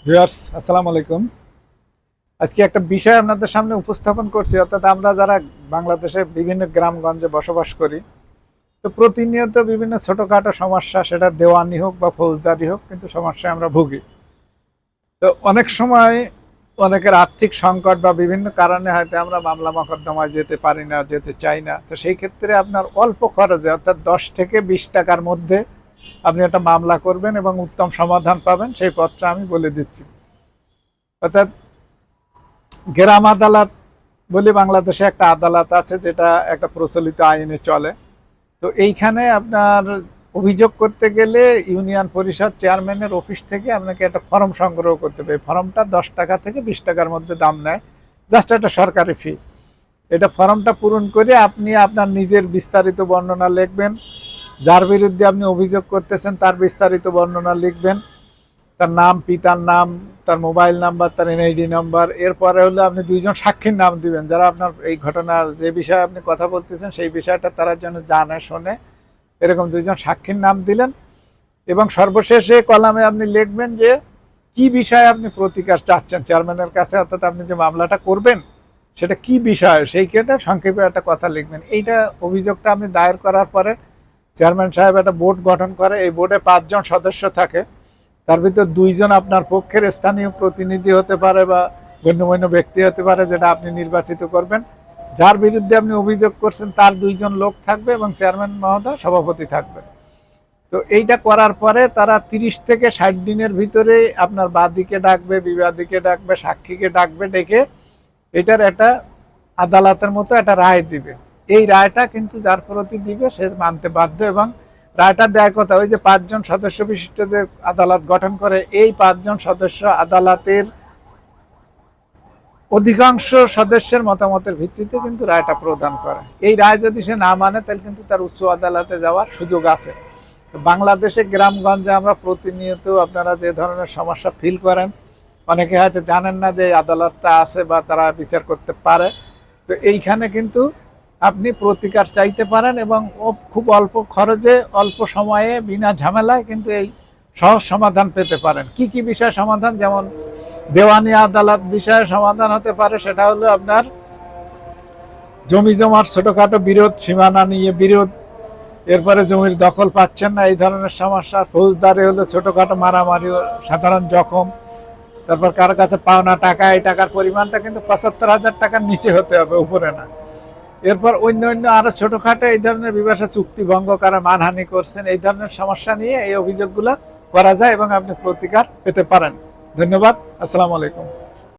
Viewers, আসসালামু আলাইকুম। আজকে একটা বিষয় আপনাদের সামনে উপস্থাপন করছি। অর্থাৎ আমরা যারা বাংলাদেশে বিভিন্ন গ্রামগঞ্জে বসবাস করি, তো প্রতিনিয়ত বিভিন্ন ছোটোখাটো সমস্যা, সেটা দেওয়ানি হোক বা ফৌজদারি হোক, কিন্তু সমস্যায় আমরা ভুগি। তো অনেক সময় অনেকের আর্থিক সংকট বা বিভিন্ন কারণে হয়তো আমরা মামলা মোকদ্দমায় যেতে পারি না, যেতে চাই না। তো সেই ক্ষেত্রে আপনার অল্প খরচে, অর্থাৎ 10 থেকে 20 টাকার মধ্যে আপনি একটা মামলা করবেন এবং উত্তম সমাধান পাবেন, সেই পথটা আমি বলে দিচ্ছি। অর্থাৎ গ্রাম আদালত বলে বাংলাদেশে একটা আদালত আছে, যেটা একটা প্রচলিত আইনে চলে। তো এইখানে আপনার অভিযোগ করতে গেলে ইউনিয়ন পরিষদ চেয়ারম্যানের অফিস থেকে আপনাকে একটা ফর্ম সংগ্রহ করতে হবে। ফর্মটা 10 টাকা থেকে 20 টাকার মধ্যে দাম নেয়, জাস্ট একটা সরকারি ফি। এটা ফর্মটা পূরণ করে আপনি আপনার নিজের বিস্তারিত বর্ণনা লিখবেন, যার বিরুদ্ধে আপনি অভিযোগ করতেছেন তার বিস্তারিত বর্ণনা লিখবেন, তার নাম, পিতার নাম, তার মোবাইল নাম্বার, তার এনআইডি নাম্বার। এরপরে হলো আপনি 2জন সাক্ষীর নাম দিবেন, যারা আপনার এই ঘটনা, যে বিষয়ে আপনি কথা বলতেছেন সেই বিষয়টা তারা যেন জানে শোনে, এরকম 2জন সাক্ষীর নাম দিলেন। এবং সর্বশেষে কলামে আপনি লিখবেন যে কি বিষয়ে আপনি প্রতিকার চাচ্ছেন চেয়ারম্যানের কাছে, অর্থাৎ আপনি যে মামলাটা করবেন সেটা কি বিষয়, সেই কেটে সংক্ষেপে একটা কথা লিখবেন। এইটা অভিযোগটা আপনি দায়ের করার পরে চেয়ারম্যান সাহেব একটা বোর্ড গঠন করে। এই বোর্ডে 5 জন সদস্য থাকে, তার ভিতর 2জন আপনার পক্ষের স্থানীয় প্রতিনিধি হতে পারে বা গণ্যমান্য ব্যক্তি হতে পারে, যেটা আপনি নির্বাচিত করবেন। যার বিরুদ্ধে আপনি অভিযোগ করছেন তার 2জন লোক থাকবে এবং চেয়ারম্যান মহোদয় সভাপতি থাকবে। তো এইটা করার পরে তারা 30 থেকে 60 দিনের ভিতরে আপনার বাদীকে ডাকবে, বিবাদীকে ডাকবে, সাক্ষীকে ডাকবে, ডেকে এটার একটা আদালতের মতো একটা রায় দিবে। এই রায়টা কিন্তু যার প্রতি দিবে সে মানতে বাধ্য। এবং রায়টা দেওয়ার কথা, ওই যে 5 জন সদস্য বিশিষ্ট যে আদালত গঠন করে, এই 5 জন সদস্য আদালতের অধিকাংশ সদস্যের মতামতের ভিত্তিতে কিন্তু রায়টা প্রদান করে। এই রায় যদি সে না মানে, তাহলে কিন্তু তার উচ্চ আদালতে যাওয়ার সুযোগ আছে। তো বাংলাদেশে গ্রামগঞ্জে আমরা প্রতিনিয়ত আপনারা যে ধরনের সমস্যা ফিল করেন, অনেকে হয়তো জানেন না যে এই আদালতটা আছে বা তারা বিচার করতে পারে। তো এইখানে কিন্তু আপনি প্রতিকার চাইতে পারেন এবং খুব অল্প খরচে, অল্প সময়ে, বিনা ঝামেলায় কিন্তু এই সহজ সমাধান পেতে পারেন। কি কি বিষয় সমাধান? যেমন দেওয়ানি আদালত বিষয়ে সমাধান হতে পারে, সেটা হলো আপনার জমি জমার ছোটখাটো বিরোধ, সীমানা নিয়ে বিরোধ, এরপরে জমির দখল পাচ্ছেন না, এই ধরনের সমস্যা। ফৌজদারি হলো ছোটখাটো মারামারি, সাধারণ জখম। তারপর কারো কাছে পাওনা টাকা, এই টাকার পরিমাণটা কিন্তু 75,000 টাকার নিচে হতে হবে, উপরে না। এরপর অন্য অন্য আরো ছোটখাটো এই ধরনের বিবাসা চুক্তি ভঙ্গ করা, মানহানি করছেন, এই ধরনের সমস্যা নিয়ে এই অভিযোগগুলো করা যায় এবং আপনি প্রতিকার পেতে পারেন। ধন্যবাদ। আসসালামু আলাইকুম।